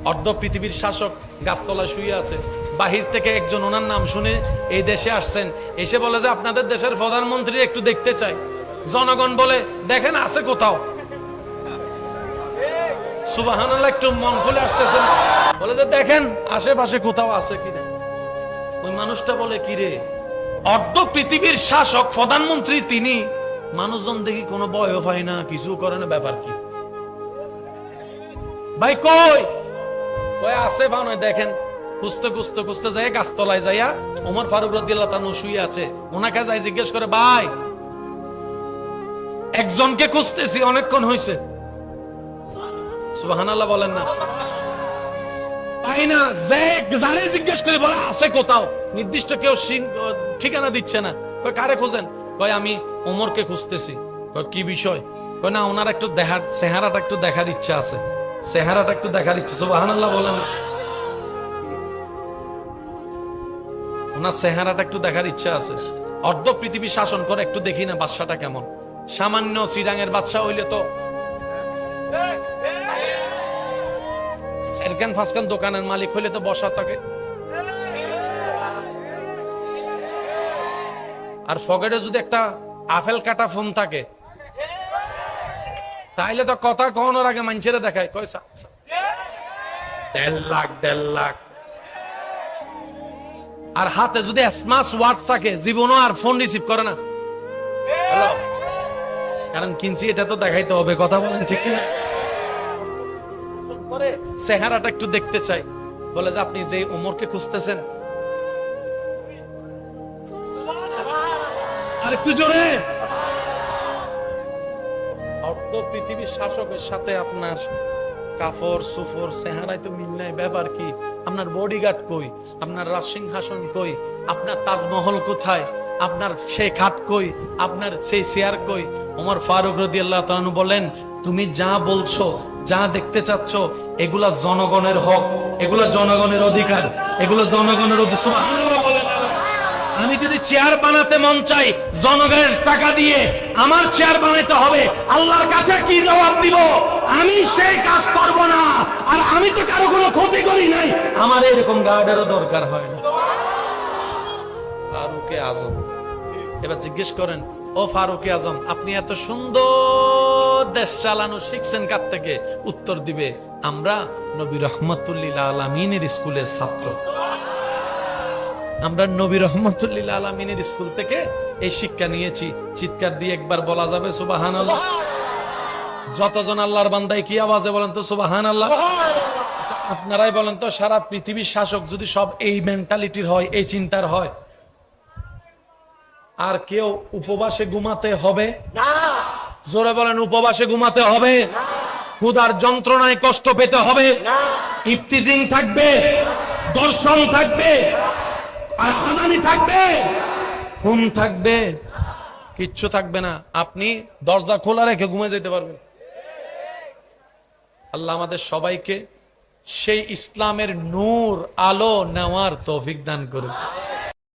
অর্ধ পৃথিবীর শাসক গাছতলায় শুয়ে আছে, বাহির থেকে একজন ওনার নাম শুনে এই দেশে আসছেন, এসে বলে যে আপনাদের দেশের প্রধানমন্ত্রী একটু দেখতে চাই। জনগণ বলে দেখেন আছে কোথাও। সুবহানাল্লাহ, একটু মন খুলে আসতেছেন, বলে যে দেখেন আশেপাশে কোথাও আছে কিনা। ওই মানুষটা বলে কিরে, অর্ধ পৃথিবীর শাসক প্রধানমন্ত্রী তিনি, মানুষজন দেখি কোনো ভয়ও পায় না, কিছু করে না, ব্যাপার কি ভাই? কই কই আছে ভাই, দেখেন। খুঁজতে খুঁজতে খুঁজতে যায় গাছতলায় যাইয়া ওমর ফারুক রাদিয়াল্লাহু তাআলা শুয়ে আছে, ওনাকে যাই জিজ্ঞেস করে ভাই একজনকে খুঁজতেছি, অনেকক্ষণ হয়েছে। সুবহানাল্লাহ বলেন না, পাই না। যে যারে জিজ্ঞেস করে বলে আছে কোথাও, নির্দিষ্ট কেউ ঠিকানা দিচ্ছে না। কই কারে খোঁজেন? কই আমি ওমরকে খুঁজতেছি। কই কি বিষয়? কই না ওনার একটু দেখার, চেহারাটা একটু দেখার ইচ্ছা আছে, চেহারাটা একটু দেখার ইচ্ছা। সুবহানাল্লাহ বলেন, ওনার চেহারাটা একটু দেখার ইচ্ছা আছে। অর্ধ পৃথিবী শাসন করে, একটু দেখি না বাদশাটা কেমন। সামান্য চিরাঙের বাদশা হইলে তো সেরকান ফাসকান দোকানের মালিক হইলে তো বসা থাকে, আর ফকেটে যদি একটা আপেল কাটা ফোন থাকে তাইলে তো কথা কখনোর আগে মানুষের দেখায় কয় 1.5 লাখ 1.5 লাখ। আর হাতে যদি স্মার্ট ওয়াচ থাকে জীবনও আর ফোন রিসিভ করে না। হ্যালো, কারণ কিনছি এটা তো দেখাইতে হবে, কথা বলেন ঠিক না? চেহারাটা একটু দেখতে চাই। বলে যে আপনি যে ওমরকে খুঁজতেছেন, আর একটু জোরে। অর্ধ পৃথিবীর শাসকের সাথে আপনার কাফর সুফর চেহারায় তো মিল নাই, ব্যাপার কি? আপনার বডিগার্ড কই? আপনার রাজসিংহাসন কই? আপনার তাজমহল কোথায়? আপনার সেই খাট কই? আপনার সেই চেয়ার কই? ওমর ফারুক রাদিয়াল্লাহু তাআলা বলেন, তুমি যা বলছো, যা দেখতে চাচ্ছ, এগুলা জনগণের হক, এগুলা জনগণের অধিকার, এগুলো জনগণের অধিকার। সুবহানাল্লাহ বলেন। আমি যদি চেয়ার বানাতে মন চাই, জনগণের টাকা দিয়ে আমার চেয়ার বানাইতে হবে, আল্লাহর কাছে কি জবাব দিব? আমি সেই কাজ করব না, আর আমি তো কারো কোনো ক্ষতি করি নাই, আমার এরকম গার্ডেরও দরকার হয় না। ফারুকে আজম, এবার জিজ্ঞেস করেন, ও ফারুকে আজম, আপনি এত সুন্দর দেশ চালানো শিখছেন কার থেকে? উত্তর দিবে, আমরা নবী রহমাতুল্লিল আলামিনের স্কুলের ছাত্র, আমরা নবী রহমাতুল্লিল আলামিনের স্কুল থেকে এই শিক্ষা নিয়েছি। চিৎকার দিয়ে একবার বলা যাবে সুবহানাল্লাহ? যতজন আল্লাহর বান্দায় কি আওয়াজে বলেন তো সুবহানাল্লাহ? আপনারাই বলেন তো, সারা পৃথিবীর শাসক যদি সব এই মেন্টালিটির হয়, এই চিন্তার হয়, আর কেউ উপবাসে ঘুমাতে হবে না? জোরে বলেন, উপবাসে ঘুমাতে হবে না? ক্ষুধার যন্ত্রণায় কষ্ট পেতে হবে না? ইফতিজিং থাকবে, দর্শন থাকবে, আর আজানি থাকবে, ঘুম থাকবে, কিচ্ছু থাকবে না। আপনি দরজা খোলা রেখে ঘুমিয়ে যেতে পারবেন। আল্লাহ আমাদের সবাইকে সেই ইসলামের নূর আলো নেওয়ার তৌফিক দান করুন।